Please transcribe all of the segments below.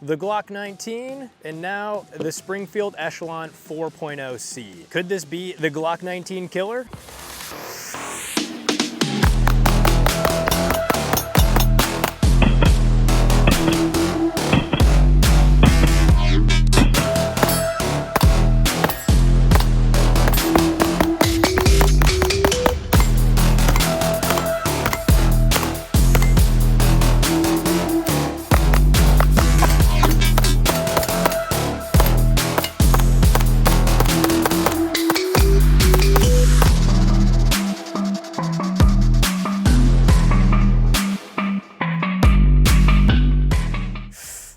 the Glock 19, and now the Springfield Echelon 4.0C. Could this be the Glock 19 killer?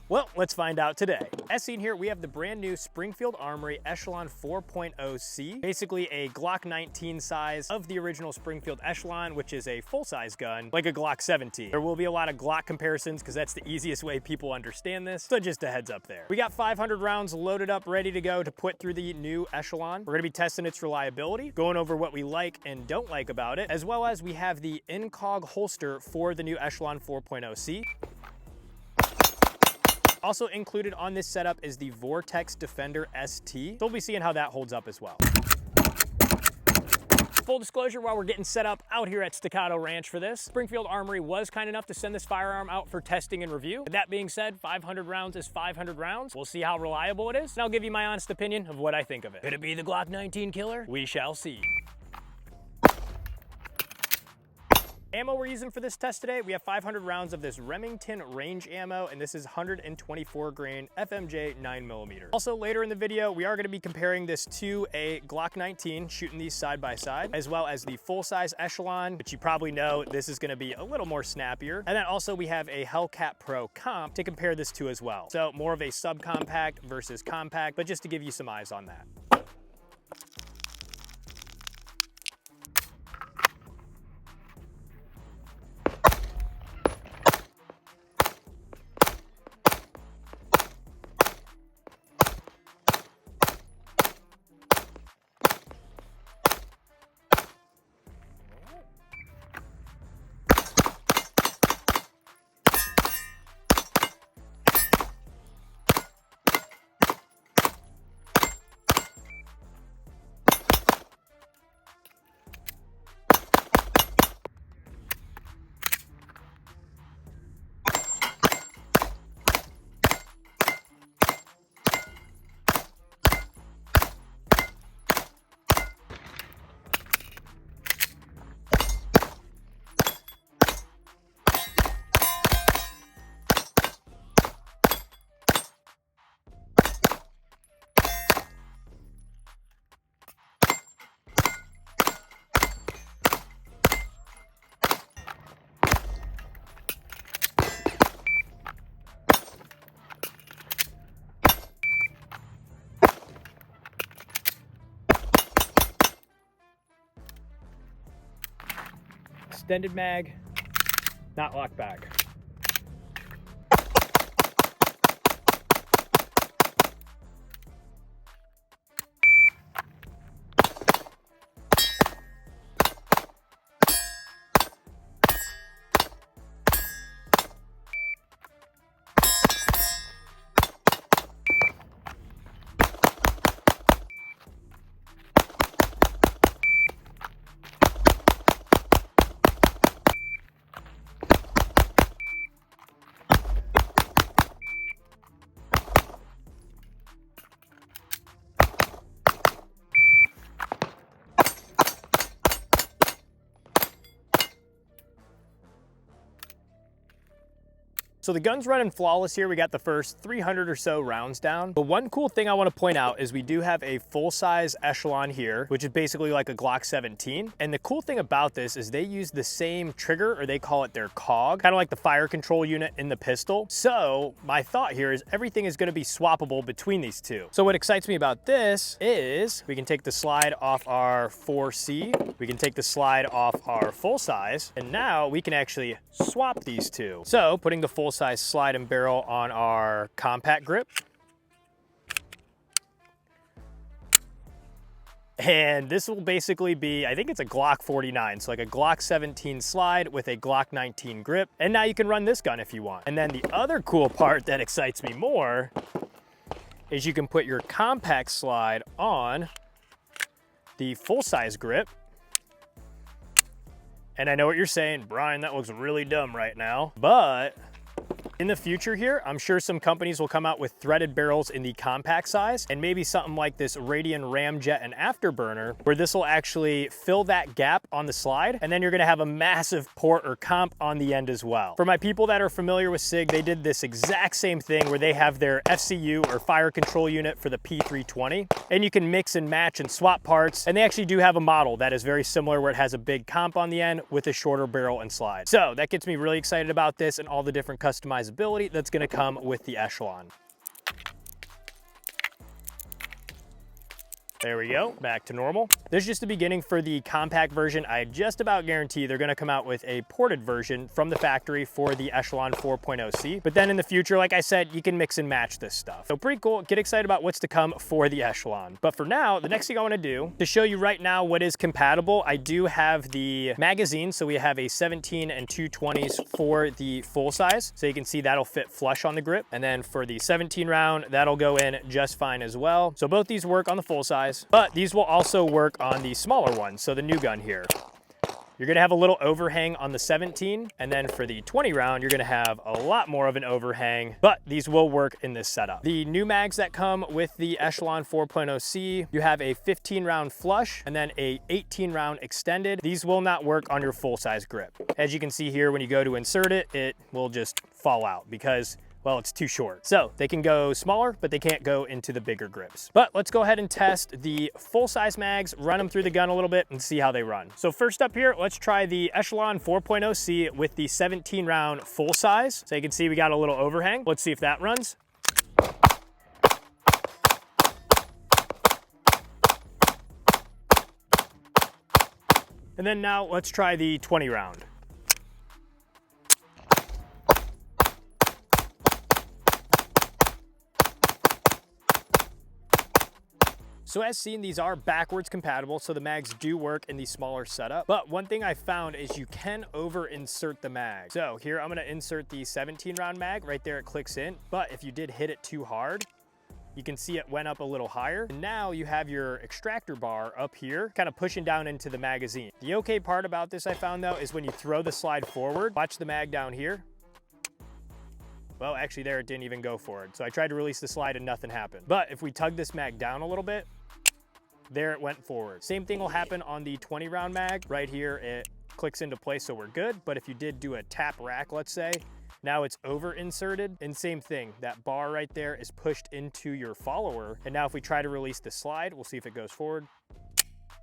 Well, let's find out today. As seen here, we have the brand new Springfield Armory Echelon 4.0C, basically a Glock 19 size of the original Springfield Echelon, which is a full-size gun, like a Glock 17. There will be a lot of Glock comparisons because that's the easiest way people understand this, so just a heads up there. We got 500 rounds loaded up, ready to go to put through the new Echelon. We're gonna be testing its reliability, going over what we like and don't like about it, as well as we have the INCOG holster for the new Echelon 4.0C. Also included on this setup is the Vortex Defender-ST. So we'll be seeing how that holds up as well. Full disclosure, while we're getting set up out here at Staccato Ranch for this, Springfield Armory was kind enough to send this firearm out for testing and review. With that being said, 500 rounds is 500 rounds. We'll see how reliable it is, and I'll give you my honest opinion of what I think of it. Could it be the Glock 19 killer? We shall see. Ammo we're using for this test today, we have 500 rounds of this Remington range ammo, and this is 124 grain FMJ 9mm. Also, later in the video, we are going to be comparing this to a Glock 19, shooting these side by side, as well as the full-size Echelon, which you probably know this is going to be a little more snappier. And then also we have a Hellcat Pro comp to compare this to as well. So more of a subcompact versus compact, but just to give you some eyes on that. Extended mag, not locked back. So the gun's running flawless here. We got the first 300 or so rounds down. But one cool thing I want to point out is we do have a full-size Echelon here, which is basically like a Glock 17. And the cool thing about this is they use the same trigger, or they call it their COG, kind of like the fire control unit in the pistol. So my thought here is everything is going to be swappable between these two. So what excites me about this is we can take the slide off our 4C, we can take the slide off our full size, and now we can actually swap these two. So putting the full size slide and barrel on our compact grip, And this will basically be, I think it's a Glock 49, so like a Glock 17 slide with a Glock 19 grip. And now you can run this gun if you want. And then the other cool part that excites me more is you can put your compact slide on the full-size grip. And I know what you're saying, Brian, that looks really dumb right now, but in the future here, I'm sure some companies will come out with threaded barrels in the compact size, and maybe something like this Radian Ramjet and Afterburner, where this will actually fill that gap on the slide, and then you're gonna have a massive port or comp on the end as well. For my people that are familiar with SIG, they did this exact same thing where they have their FCU or fire control unit for the P320, and you can mix and match and swap parts, and they actually do have a model that is very similar where it has a big comp on the end with a shorter barrel and slide. So that gets me really excited about this and all the different customizability that's going to come with the Echelon. There we go, back to normal. This is just the beginning for the compact version. I just about guarantee they're gonna come out with a ported version from the factory for the Echelon 4.0C. But then in the future, like I said, you can mix and match this stuff. So pretty cool, get excited about what's to come for the Echelon. But for now, the next thing I wanna do, to show you right now what is compatible, I do have the magazine. So we have a 17 and 220s for the full size. So you can see that'll fit flush on the grip. And then for the 17 round, that'll go in just fine as well. So both these work on the full size. But these will also work on the smaller ones, so the new gun here. You're gonna have a little overhang on the 17, and then for the 20 round, you're gonna have a lot more of an overhang, but these will work in this setup. The new mags that come with the Echelon 4.0C, you have a 15 round flush, and then a 18 round extended. These will not work on your full size grip. As you can see here, when you go to insert it, it will just fall out because, well, it's too short. So they can go smaller, but they can't go into the bigger grips. But let's go ahead and test the full-size mags, run them through the gun a little bit and see how they run. So first up here, let's try the Echelon 4.0C with the 17 round full size. So you can see we got a little overhang. Let's see if that runs. And then now let's try the 20 round. So as seen, these are backwards compatible, so the mags do work in the smaller setup. But one thing I found is you can over insert the mag. So here I'm gonna insert the 17 round mag, right there it clicks in. But if you did hit it too hard, you can see it went up a little higher. And now you have your extractor bar up here, kind of pushing down into the magazine. The okay part about this I found though, is when you throw the slide forward, watch the mag down here. Well, actually there it didn't even go forward. So I tried to release the slide and nothing happened. But if we tug this mag down a little bit, there it went forward. Same thing will happen on the 20 round mag. Right here, it clicks into place, so we're good. But if you did do a tap rack, let's say, now it's over inserted, and same thing, that bar right there is pushed into your follower. And now if we try to release the slide, we'll see if it goes forward.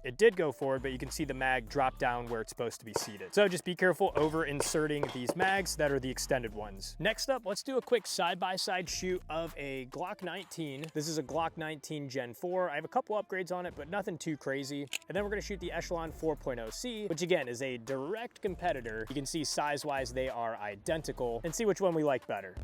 It did go forward, but you can see the mag drop down where it's supposed to be seated. So just be careful over inserting these mags that are the extended ones. Next up, let's do a quick side-by-side shoot of a Glock 19. This is a Glock 19 Gen 4. I have a couple upgrades on it, but nothing too crazy. And then we're gonna shoot the Echelon 4.0C, which again is a direct competitor. You can see size-wise they are identical, and see which one we like better.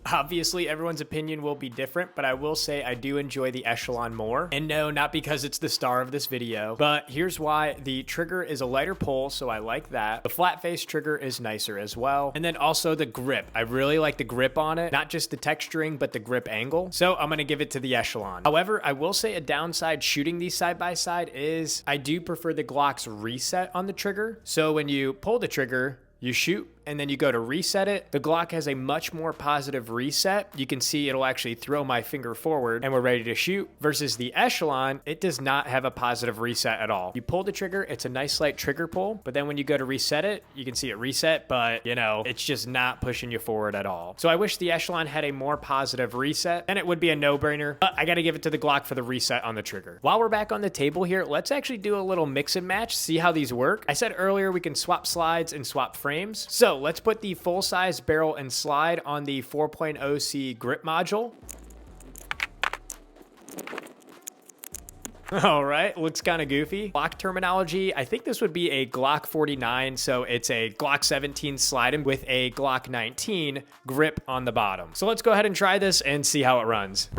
Obviously, everyone's opinion will be different, but I will say I do enjoy the Echelon more. And no, not because it's the star of this video, but here's why. The trigger is a lighter pull, so I like that. The flat face trigger is nicer as well. And then also the grip. I really like the grip on it, not just the texturing, but the grip angle. So I'm gonna give it to the Echelon. However, I will say a downside shooting these side by side is I do prefer the Glock's reset on the trigger. So when you pull the trigger, you shoot, and then you go to reset it. The Glock has a much more positive reset. You can see it'll actually throw my finger forward and we're ready to shoot. Versus the Echelon, it does not have a positive reset at all. You pull the trigger, it's a nice light trigger pull, but then when you go to reset it, you can see it reset, but you know, it's just not pushing you forward at all. So I wish the Echelon had a more positive reset, and it would be a no-brainer, but I gotta give it to the Glock for the reset on the trigger. While we're back on the table here, let's actually do a little mix and match, see how these work. I said earlier we can swap slides and swap frames. So let's put the full-size barrel and slide on the 4.0C grip module. All right, looks kind of goofy. Glock terminology, I think this would be a Glock 49, so it's a Glock 17 slide-in with a Glock 19 grip on the bottom. So let's go ahead and try this and see how it runs.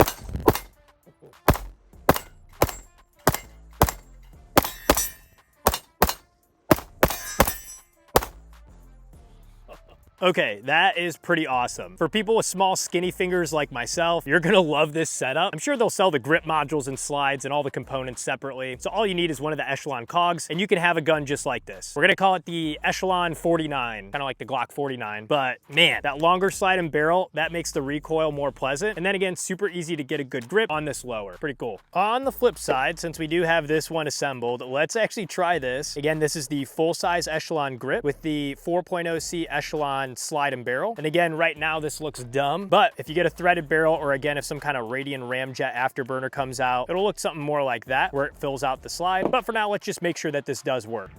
Okay, that is pretty awesome. For people with small, skinny fingers like myself, you're gonna love this setup. I'm sure they'll sell the grip modules and slides and all the components separately. So all you need is one of the Echelon cogs, and you can have a gun just like this. We're gonna call it the Echelon 49, kind of like the Glock 49. But man, that longer slide and barrel, that makes the recoil more pleasant. And then again, super easy to get a good grip on this lower. Pretty cool. On the flip side, since we do have this one assembled, let's actually try this. Again, this is the full-size Echelon grip with the 4.0C Echelon slide and barrel. And again, right now this looks dumb, but if you get a threaded barrel, or again, if some kind of Radian ramjet afterburner comes out, it'll look something more like that, where it fills out the slide. But for now, let's just make sure that this does work.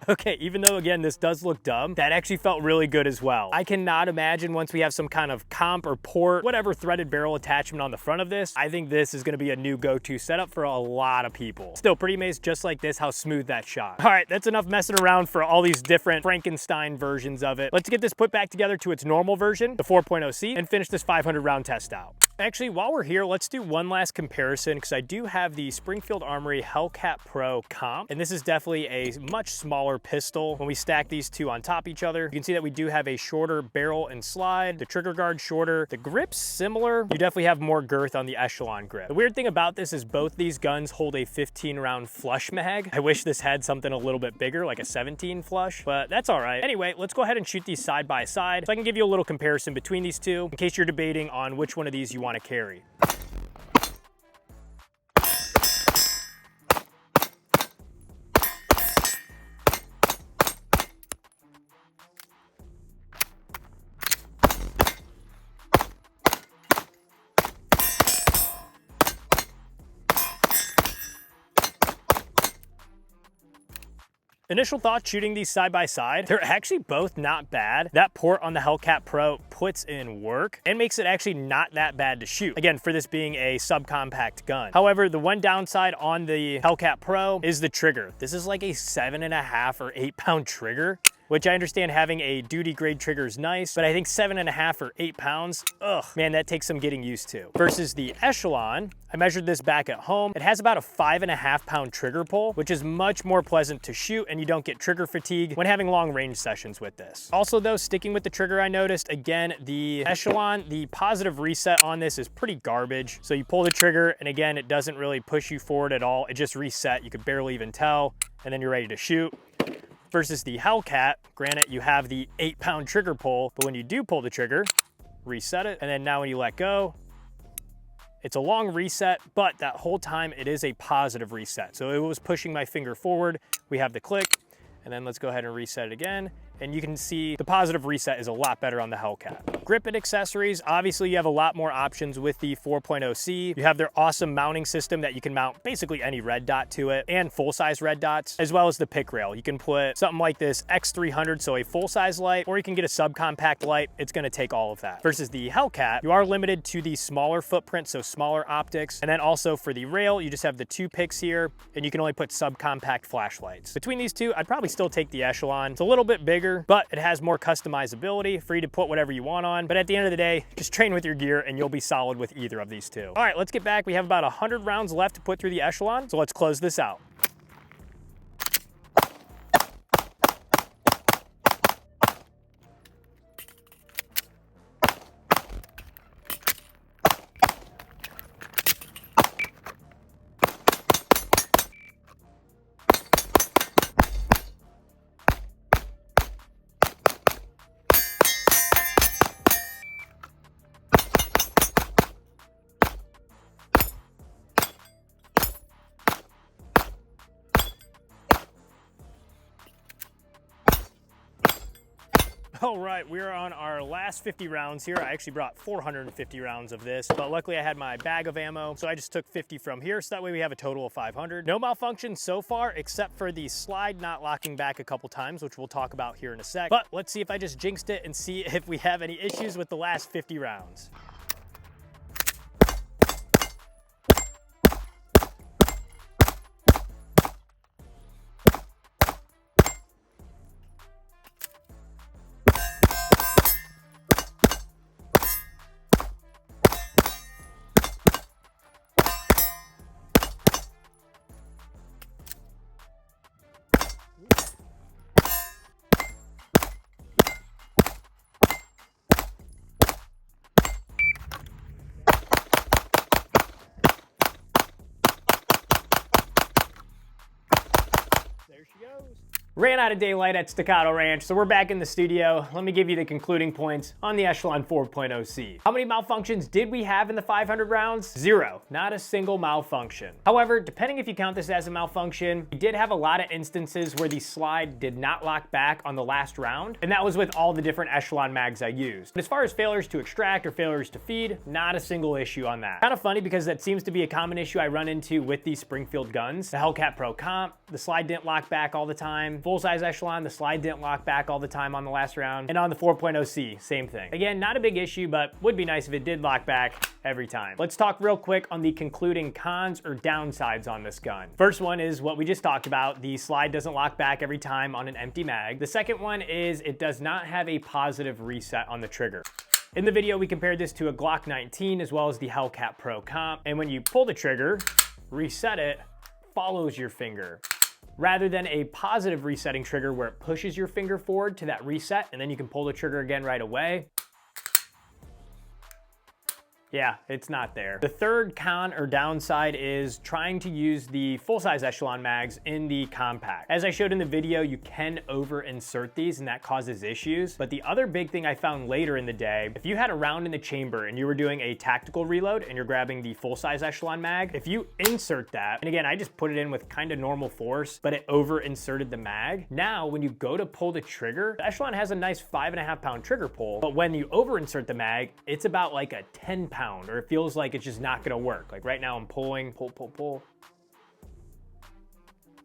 Okay, even though again, this does look dumb, that actually felt really good as well. I cannot imagine once we have some kind of comp or port, whatever threaded barrel attachment on the front of this, I think this is gonna be a new go-to setup for a lot of people. Still pretty amazed just like this, how smooth that shot. All right, that's enough messing around for all these different Frankenstein versions of it. Let's get this put back together to its normal version, the 4.0C, and finish this 500 round test out. Actually, while we're here, let's do one last comparison, because I do have the Springfield Armory Hellcat Pro comp, and this is definitely a much smaller pistol. When we stack these two on top of each other, you can see that we do have a shorter barrel and slide, the trigger guard shorter, the grip's similar. You definitely have more girth on the Echelon grip. The weird thing about this is both these guns hold a 15 round flush mag. I wish this had something a little bit bigger, like a 17 flush, but that's all right. Anyway, let's go ahead and shoot these side by side so I can give you a little comparison between these two in case you're debating on which one of these you want to carry. Initial thoughts shooting these side by side, they're actually both not bad. That port on the Hellcat Pro puts in work and makes it actually not that bad to shoot. Again, for this being a subcompact gun. However, the one downside on the Hellcat Pro is the trigger. This is like a 7.5 or 8 pound trigger, which I understand having a duty grade trigger is nice, but I think 7.5 or 8 pounds, ugh, man, that takes some getting used to. Versus the Echelon, I measured this back at home. It has about a 5.5 pound trigger pull, which is much more pleasant to shoot, and you don't get trigger fatigue when having long range sessions with this. Also though, sticking with the trigger, I noticed, again, the Echelon, the positive reset on this is pretty garbage. So you pull the trigger, and again, it doesn't really push you forward at all. It just reset, you could barely even tell, and then you're ready to shoot. Versus the Hellcat, granted you have the 8 pound trigger pull, but when you do pull the trigger, reset it, and then now when you let go, it's a long reset, but that whole time it is a positive reset. So it was pushing my finger forward. We have the click, and then let's go ahead and reset it again. And you can see the positive reset is a lot better on the Hellcat. Grip and accessories, obviously you have a lot more options with the 4.0C. You have their awesome mounting system that you can mount basically any red dot to it, and full-size red dots, as well as the pick rail. You can put something like this X300, so a full-size light, or you can get a subcompact light. It's gonna take all of that. Versus the Hellcat, you are limited to the smaller footprint, so smaller optics. And then also for the rail, you just have the 2 picks here, and you can only put subcompact flashlights. Between these two, I'd probably still take the Echelon. It's a little bit bigger, but it has more customizability, free to put whatever you want on. But at the end of the day, just train with your gear and you'll be solid with either of these two. All right, let's get back. We have about 100 rounds left to put through the Echelon, so let's close this out. All right, we're on our last 50 rounds here. I actually brought 450 rounds of this, but luckily I had my bag of ammo, so I just took 50 from here, so that way we have a total of 500. No malfunctions so far, except for the slide not locking back a couple times, which we'll talk about here in a sec. But let's see if I just jinxed it and see if we have any issues with the last 50 rounds. There she goes. Ran out of daylight at Staccato Ranch, so we're back in the studio. Let me give you the concluding points on the Echelon 4.0C. How many malfunctions did we have in the 500 rounds? 0, not a single malfunction. However, depending if you count this as a malfunction, we did have a lot of instances where the slide did not lock back on the last round, and that was with all the different Echelon mags I used. But as far as failures to extract or failures to feed, not a single issue on that. Kind of funny because that seems to be a common issue I run into with these Springfield guns. The Hellcat Pro comp, the slide didn't lock back all the time. Full-size Echelon, the slide didn't lock back all the time on the last round. And on the 4.0C, same thing. Again, not a big issue, but would be nice if it did lock back every time. Let's talk real quick on the concluding cons or downsides on this gun. First one is what we just talked about. The slide doesn't lock back every time on an empty mag. The second one is it does not have a positive reset on the trigger. In the video, we compared this to a Glock 19 as well as the Hellcat Pro comp. And when you pull the trigger, reset it, follows your finger, rather than a positive resetting trigger where it pushes your finger forward to that reset and then you can pull the trigger again right away. Yeah, it's not there. The third con or downside is trying to use the full-size Echelon mags in the compact. As I showed in the video, you can over-insert these and that causes issues. But the other big thing I found later in the day, if you had a round in the chamber and you were doing a tactical reload and you're grabbing the full-size Echelon mag, if you insert that, and again, I just put it in with kind of normal force, but it over-inserted the mag. Now, when you go to pull the trigger, the Echelon has a nice 5.5 pound trigger pull, but when you over-insert the mag, it's about like a 10 pound, or it feels like it's just not gonna work. Like right now I'm pulling, pull.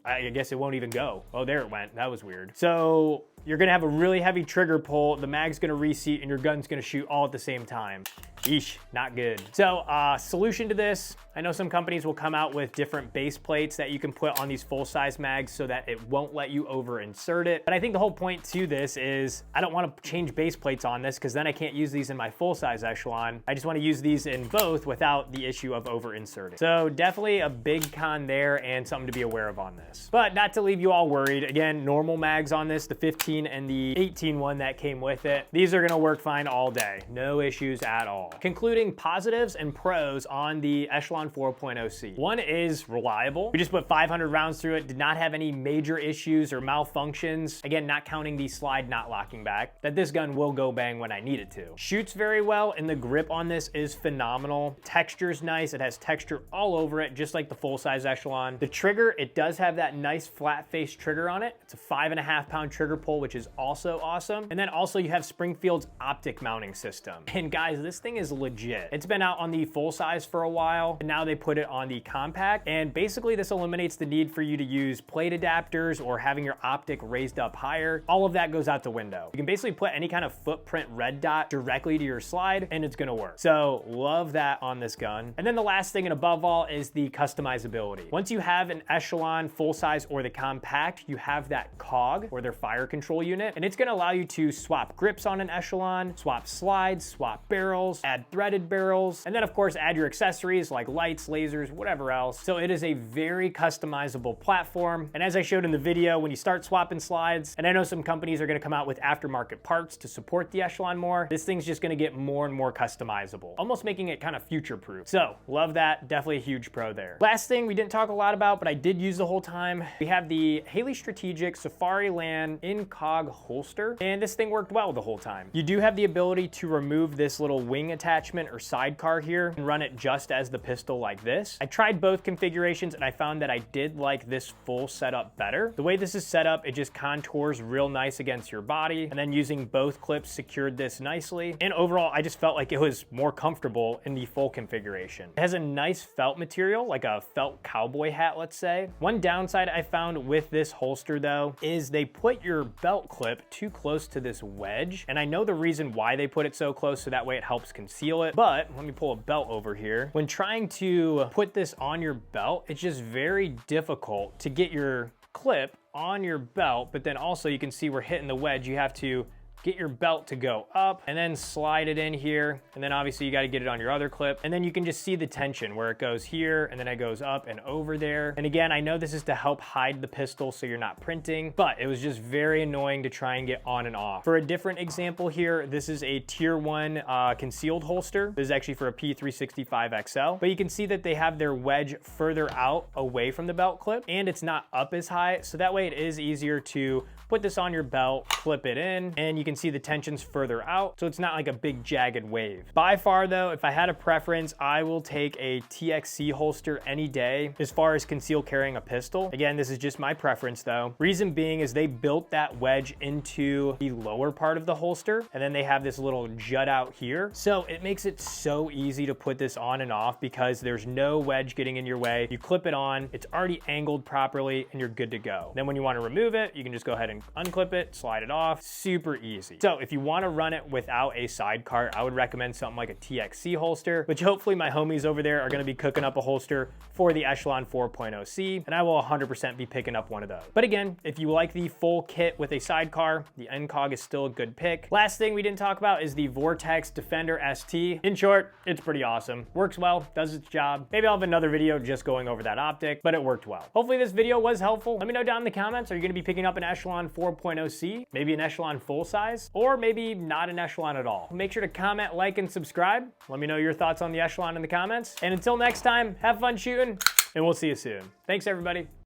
I guess it won't even go. Oh, there it went. That was weird. So you're gonna have a really heavy trigger pull, the mag's gonna reseat, and your gun's gonna shoot all at the same time. Eesh, not good. So solution to this, I know some companies will come out with different base plates that you can put on these full-size mags so that it won't let you over-insert it. But I think the whole point to this is I don't want to change base plates on this because then I can't use these in my full-size Echelon. I just want to use these in both without the issue of over-inserting. So definitely a big con there and something to be aware of on this. But not to leave you all worried, again, normal mags on this, the 15 and the 18 one that came with it. These are going to work fine all day. No issues at all. Concluding positives and pros on the Echelon 4.0C. One is reliable. We just put 500 rounds through it, did not have any major issues or malfunctions. Again, not counting the slide not locking back, that this gun will go bang when I need it to. Shoots very well, and the grip on this is phenomenal. Texture's nice. It has texture all over it, just like the full-size Echelon. The trigger, it does have that nice flat face trigger on it. It's a 5.5 pound trigger pull, which is also awesome. And then also you have Springfield's optic mounting system. And guys, this thing is legit. It's been out on the full size for a while, and now they put it on the compact. And basically this eliminates the need for you to use plate adapters or having your optic raised up higher. All of that goes out the window. You can basically put any kind of footprint red dot directly to your slide and it's gonna work. So love that on this gun. And then the last thing and above all is the customizability. Once you have an Echelon full size or the compact, you have that COG or their fire control unit, and it's gonna allow you to swap grips on an Echelon, swap slides, swap barrels, add threaded barrels, and then of course add your accessories like lights, lasers, whatever else. So it is a very customizable platform. And as I showed in the video, when you start swapping slides, and I know some companies are gonna come out with aftermarket parts to support the Echelon more, this thing's just gonna get more and more customizable, almost making it kind of future-proof. So love that, definitely a huge pro there. Last thing we didn't talk a lot about, but I did use the whole time, we have the Haley Strategic Safariland INCOG holster, and this thing worked well the whole time. You do have the ability to remove this little wing attachment attachment or sidecar here and run it just as the pistol like this. I tried both configurations and I found that I did like this full setup better. The way this is set up, it just contours real nice against your body, and then using both clips secured this nicely. And overall, I just felt like it was more comfortable in the full configuration. It has a nice felt material, like a felt cowboy hat, let's say. One downside I found with this holster though, is they put your belt clip too close to this wedge. And I know the reason why they put it so close, so that way it helps conceal it. But let me pull a belt over here. When trying to put this on your belt, it's just very difficult to get your clip on your belt, but then also you can see we're hitting the wedge. You have to get your belt to go up and then slide it in here. And then obviously you got to get it on your other clip. And then you can just see the tension where it goes here and then it goes up and over there. And again, I know this is to help hide the pistol so you're not printing, but it was just very annoying to try and get on and off. For a different example here, this is a tier 1 concealed holster. This is actually for a P365 XL, but you can see that they have their wedge further out away from the belt clip and it's not up as high. So that way it is easier to put this on your belt, clip it in, and you can see the tensions further out, so it's not like a big jagged wave. By far though, if I had a preference, I will take a TXC holster any day as far as concealed carrying a pistol. Again, this is just my preference though. Reason being is they built that wedge into the lower part of the holster, and then they have this little jut out here. So it makes it so easy to put this on and off because there's no wedge getting in your way. You clip it on, it's already angled properly, and you're good to go. Then when you want to remove it, you can just go ahead and unclip it, slide it off, super easy. So if you want to run it without a sidecar, I would recommend something like a TXC holster, which hopefully my homies over there are going to be cooking up a holster for the Echelon 4.0C, and I will 100% be picking up one of those. But again, if you like the full kit with a sidecar, the INCOG is still a good pick. Last thing we didn't talk about is the Vortex Defender-ST. In short, it's pretty awesome. Works well, does its job. Maybe I'll have another video just going over that optic, but it worked well. Hopefully this video was helpful. Let me know down in the comments, are you going to be picking up an Echelon 4.0C, maybe an Echelon full size, or maybe not an Echelon at all? Make sure to comment, like, and subscribe. Let me know your thoughts on the Echelon in the comments. And until next time, have fun shooting, and we'll see you soon. Thanks, everybody.